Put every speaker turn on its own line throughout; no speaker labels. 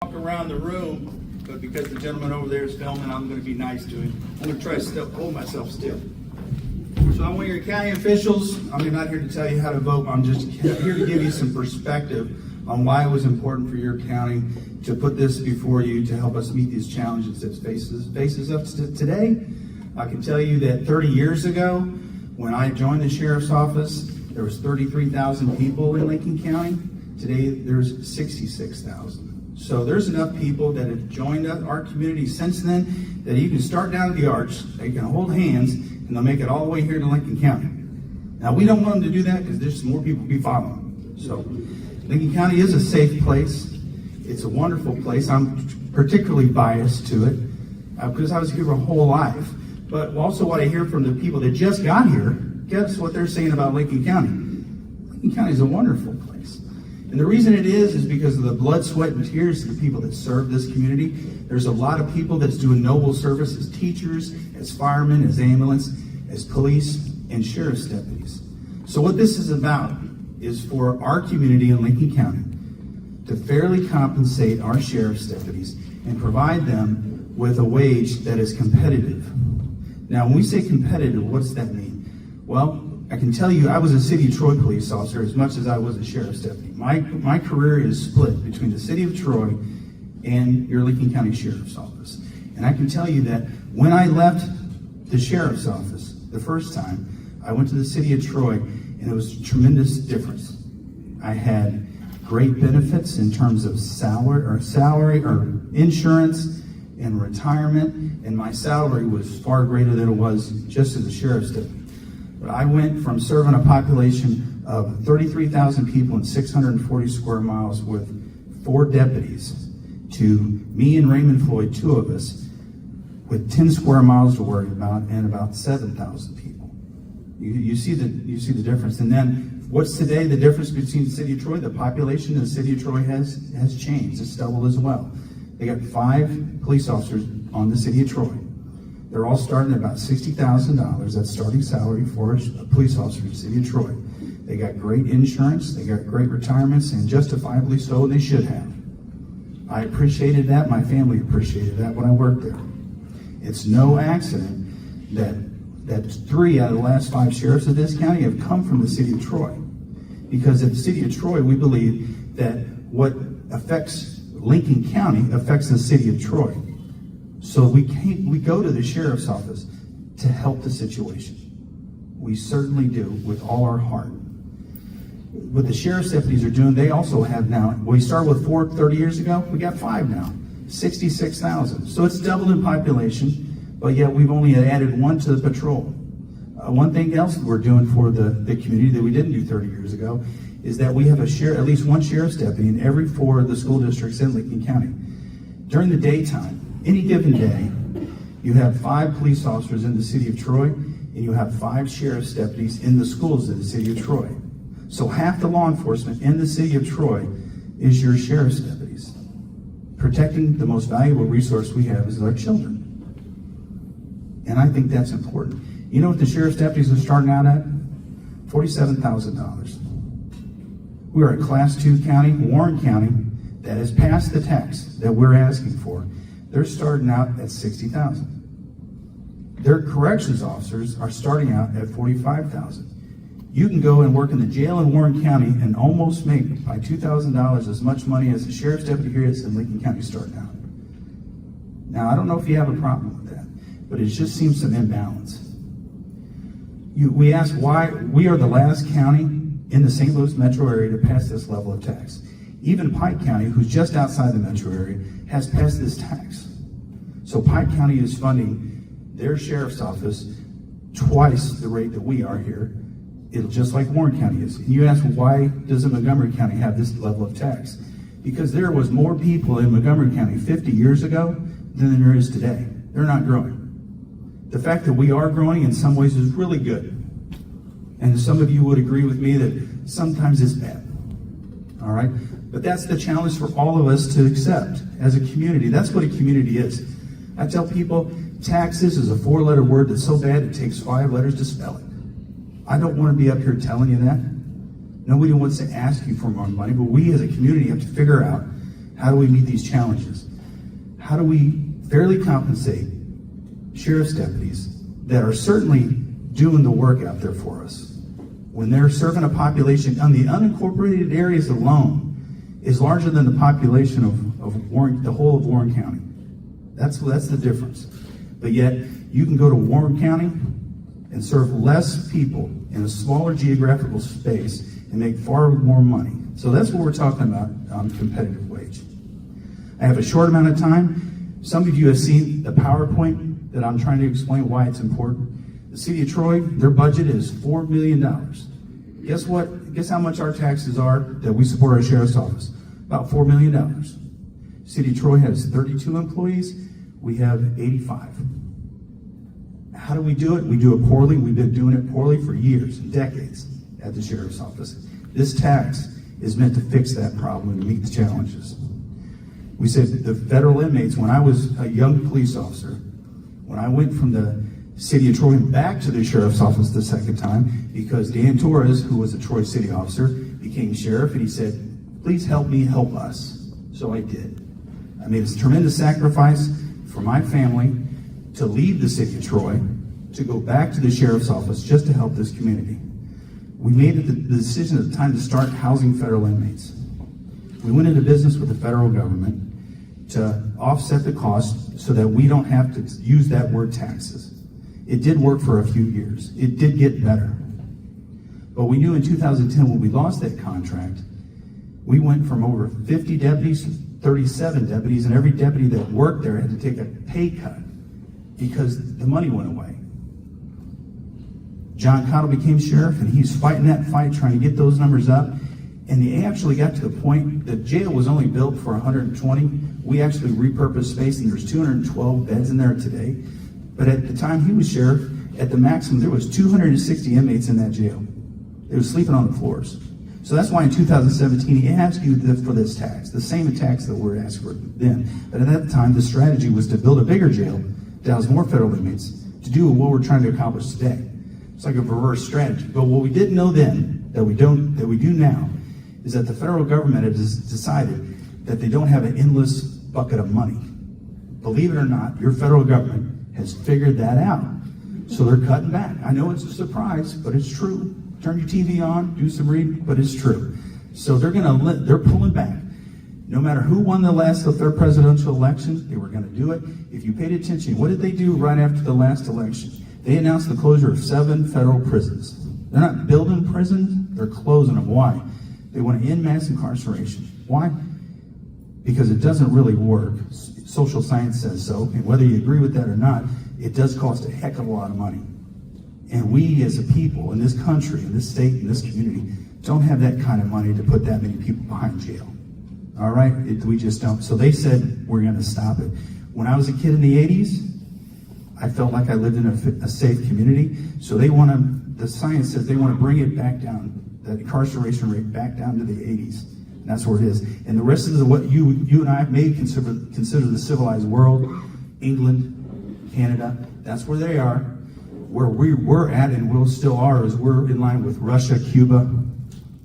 Walk around the room, but because the gentleman over there is filming, I'm going to be nice to him. I'm going to try to hold myself still. So I'm one of your county officials. I'm not here to tell you how to vote. I'm just here to give you some perspective on why it was important for your county to put this before you to help us meet these challenges that faces us today. I can tell you that 30 years ago, when I joined the sheriff's office, there was 33,000 people in Lincoln County. Today, there's 66,000. So there's enough people that have joined our community since then that you can start down at the arch, they can hold hands, and they'll make it all the way here to Lincoln County. Now, we don't want them to do that because there's more people be following. So Lincoln County is a safe place. It's a wonderful place. I'm particularly biased to it because I was here my whole life. But also what I hear from the people that just got here, guess what they're saying about Lincoln County? Lincoln County is a wonderful place. And the reason it is because of the blood, sweat, and tears of the people that serve this community. There's a lot of people that's doing noble service as teachers, as firemen, as ambulance, as police, and sheriff's deputies. So what this is about is for our community in Lincoln County to fairly compensate our sheriff's deputies and provide them with a wage that is competitive. Now, when we say competitive, what does that mean? Well, I can tell you I was a City of Troy police officer as much as I was a sheriff's deputy. My career is split between the City of Troy and your Lincoln County Sheriff's Office. And I can tell you that when I left the Sheriff's Office the first time, I went to the City of Troy, and it was a tremendous difference. I had great benefits in terms of salary or insurance and retirement, and my salary was far greater than it was just as a sheriff's deputy. But I went from serving a population of 33,000 people in 640 square miles with 4 deputies to me and Raymond Floyd, 2 of us, with 10 square miles to worry about and about 7,000 people. You see the difference. And then what's today the difference between the City of Troy? The population of the City of Troy has changed. It's doubled as well. They got 5 police officers on the City of Troy. They're all starting at about $60,000. That's starting salary for a police officer in the City of Troy. They got great insurance. They got great retirements, and justifiably so, they should have. I appreciated that. My family appreciated that when I worked there. It's no accident that 3 out of the last 5 sheriffs of this county have come from the City of Troy. Because at the City of Troy, we believe that what affects Lincoln County affects the City of Troy. So we go to the sheriff's office to help the situation. We certainly do with all our heart. What the sheriff's deputies are doing, they also have now, we started with 4 30 years ago, we got 5 now, 66,000. So it's doubled in population, but yet we've only added 1 to the patrol. One thing else we're doing for the community that we didn't do 30 years ago is that we have at least 1 sheriff's deputy in every 4 of the school districts in Lincoln County. During the daytime, any given day, you have 5 police officers in the City of Troy, and you have 5 sheriff's deputies in the schools of the City of Troy. So half the law enforcement in the City of Troy is your sheriff's deputies. Protecting the most valuable resource we have is our children. And I think that's important. You know what the sheriff's deputies are starting out at? $47,000. We are a Class 2 county, Warren County, that has passed the tax that we're asking for. They're starting out at $60,000. Their corrections officers are starting out at $45,000. You can go and work in the jail in Warren County and almost make by $2,000 as much money as the sheriff's deputy here is in Lincoln County starting out. Now, I don't know if you have a problem with that, but it just seems some imbalance. We ask why we are the last county in the St. Louis metro area to pass this level of tax. Even Pike County, who's just outside the metro area, has passed this tax. So Pike County is funding their sheriff's office twice the rate that we are here, just like Warren County is. And you ask, why doesn't Montgomery County have this level of tax? Because there was more people in Montgomery County 50 years ago than there is today. They're not growing. The fact that we are growing in some ways is really good. And some of you would agree with me that sometimes it's bad. All right? But that's the challenge for all of us to accept as a community. That's what a community is. I tell people, taxes is a 4-letter word that's so bad it takes 5 letters to spell it. I don't want to be up here telling you that. Nobody wants to ask you for more money, but we as a community have to figure out How do we meet these challenges? How do we fairly compensate sheriff's deputies that are certainly doing the work out there for us when they're serving a population on the unincorporated areas alone is larger than the population of Warren, the whole of Warren County. That's the difference. But yet, you can go to Warren County and serve less people in a smaller geographical space and make far more money. So that's what we're talking about on competitive wage. I have a short amount of time. Some of you have seen the PowerPoint that I'm trying to explain why it's important. The city of Troy, their budget is $4 million. Guess what? Guess how much our taxes are that we support our sheriff's office? About $4 million. City of Troy has 32 employees. We have 85. How do we do it? We do it poorly. We've been doing it poorly for years and decades at the sheriff's office. This tax is meant to fix that problem and meet the challenges. We said the federal inmates, when I was a young police officer, when I went from the city of Troy back to the sheriff's office the second time, because Dan Torres, who was a Troy city officer, became sheriff, and he said, please help me help us. So I did. I made a tremendous sacrifice for my family to leave the city of Troy, to go back to the sheriff's office just to help this community. We made the decision at the time to start housing federal inmates. We went into business with the federal government to offset the cost so that we don't have to use that word taxes. It did work for a few years. It did get better. But we knew in 2010 when we lost that contract, we went from over 50 deputies to 37 deputies, and every deputy that worked there had to take a pay cut because the money went away. John Cottle became sheriff, and he's fighting that fight, trying to get those numbers up. And they actually got to the point that jail was only built for 120. We actually repurposed space, and there's 212 beds in there today. But at the time he was sheriff, at the maximum, there was 260 inmates in that jail. They were sleeping on the floors. So that's why in 2017, he asked you for this tax, the same tax that we're asking for then. But at that time, the strategy was to build a bigger jail, to house more federal inmates, to do what we're trying to accomplish today. It's like a reverse strategy. But what we didn't know then, that we do now, is that the federal government has decided that they don't have an endless bucket of money. Believe it or not, your federal government has figured that out. So they're cutting back. I know it's a surprise, but it's true. Turn your TV on, do some reading, but it's true. So they're pulling back. No matter who won their presidential election, they were going to do it. If you paid attention, what did they do right after the last election? They announced the closure of 7 federal prisons. They're not building prisons, they're closing them. Why? They want to end mass incarceration. Why? Because it doesn't really work. Social science says so, and whether you agree with that or not, it does cost a heck of a lot of money. And we as a people in this country, in this state, in this community, don't have that kind of money to put that many people behind jail. All right? We just don't. So they said, we're going to stop it. When I was a kid in the 80s, I felt like I lived in a safe community. So the science says they want to bring it back down, that incarceration rate back down to the 80s. And that's where it is. And the rest of what you and I may consider the civilized world, England, Canada, that's where they are. Where we're at and we'll still are is we're in line with Russia, Cuba,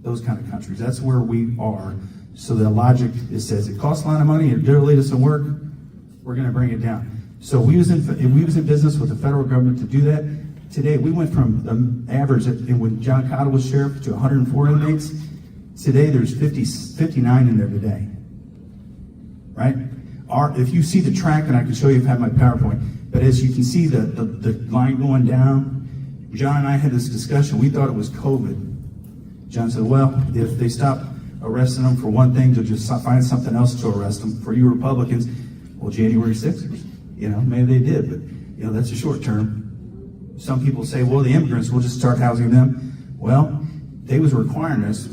those kind of countries. That's where we are. So the logic says it costs a lot of money, it really doesn't work, we're going to bring it down. So we was in business with the federal government to do that. Today we went from the average when John Cottle was sheriff to 104 inmates. Today there's 59 in there today. Right? If you see the track, and I can show you if I have my PowerPoint. But as you can see the line going down, John and I had this discussion. We thought it was COVID. John said, well, if they stop arresting them for one thing, they'll just find something else to arrest them. For you Republicans, well, January 6th, maybe they did, but that's a short term. Some people say, well, the immigrants, we'll just start housing them. Well, they was requiring us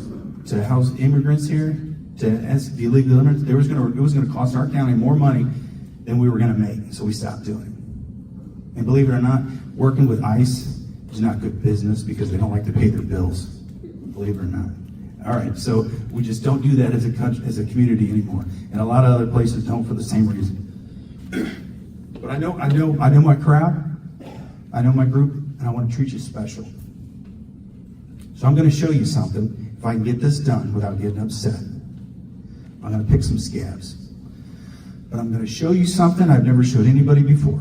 to house immigrants here, as the illegal immigrants. It was going to cost our county more money than we were going to make, so we stopped doing it. And believe it or not, working with ICE is not good business because they don't like to pay their bills. Believe it or not. All right, so we just don't do that as a country, as a community anymore, and a lot of other places don't for the same reason. But I know my crowd, I know my group, and I want to treat you special. So I'm going to show you something. If I can get this done without getting upset, I'm I'm going to pick some scabs. But I'm going to show you something I've never showed anybody before.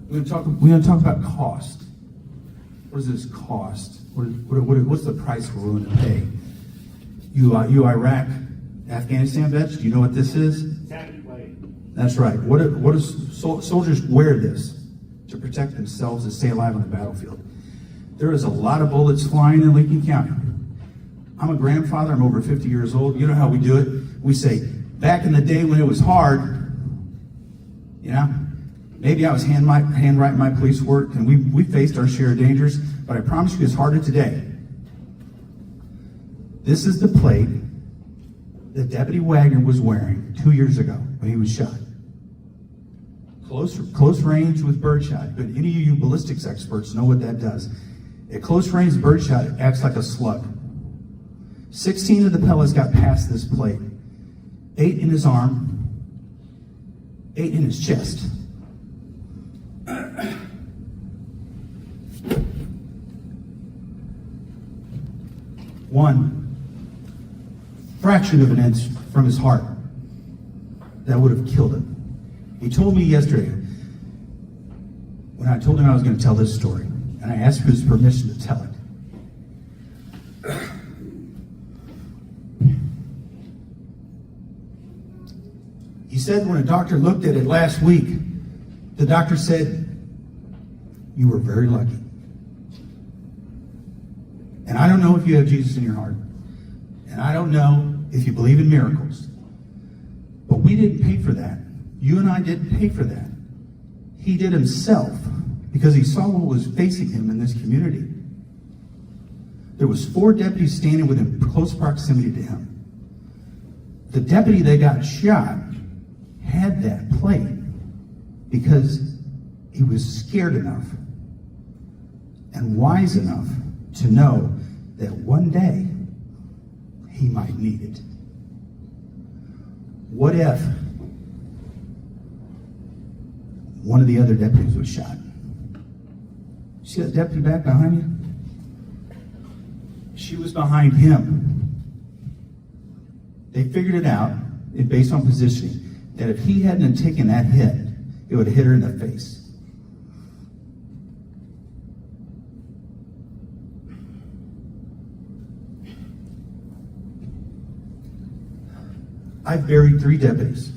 We're going to talk about cost. What does this cost? What's the price we're willing to pay? You Iraq, Afghanistan vets, do you know what this is? That's right. What does soldiers wear this to protect themselves and stay alive on the battlefield? There is a lot of bullets flying in Lincoln County. I'm a grandfather. I'm over 50 years old. You know how we do it? We say, back in the day when it was hard, you know, maybe I was handwriting my police work, and we faced our share of dangers, but I promise you it's harder today. This is the plate that Deputy Wagner was wearing 2 years ago when he was shot. Close range with birdshot, but any of you ballistics experts know what that does. At close range, birdshot acts like a slug. 16 of the pellets got past this plate. 8 in his arm, 8 in his chest. One fraction of an inch from his heart that would have killed him. He told me yesterday, when I told him I was going to tell this story, and I asked for his permission to tell it. He said when a doctor looked at it last week, the doctor said, "You were very lucky." And I don't know if you have Jesus in your heart, and I don't know if you believe in miracles, but we didn't pay for that. You and I didn't pay for that. He did himself because he saw what was facing him in this community. There was 4 deputies standing within close proximity to him. The deputy that got shot had that plate because he was scared enough and wise enough to know that one day he might need it. What if one of the other deputies was shot? See that deputy back behind you? She was behind him. They figured it out, based on positioning, that if he hadn't taken that hit, it would have hit her in the face. I've buried 3 deputies.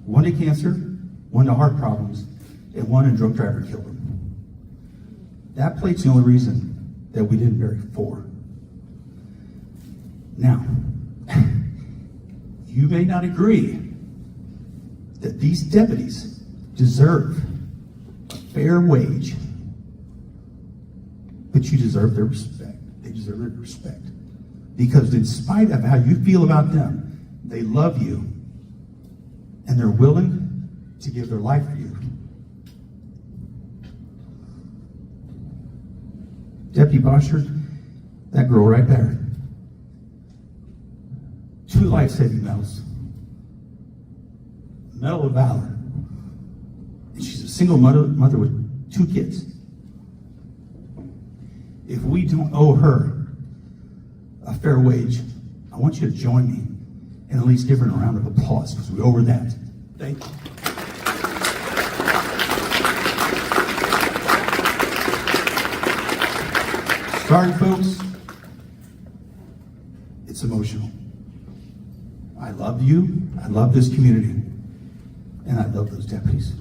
1 to cancer, 1 to heart problems, and 1 a drunk driver killed him. That plate's the only reason that we didn't bury 4. Now, you may not agree that these deputies deserve a fair wage, but you deserve their respect. They deserve their respect. Because in spite of how you feel about them, they love you, and they're willing to give their life for you. Deputy Boschert, that girl right there, 2 life-saving medals. Medal of Valor. And she's a single mother with 2 kids. If we don't owe her a fair wage, I want you to join me and at least give her a round of applause because we owe her that. Thank you. Sorry, folks. It's emotional. I love you. I love this community. And I love those deputies.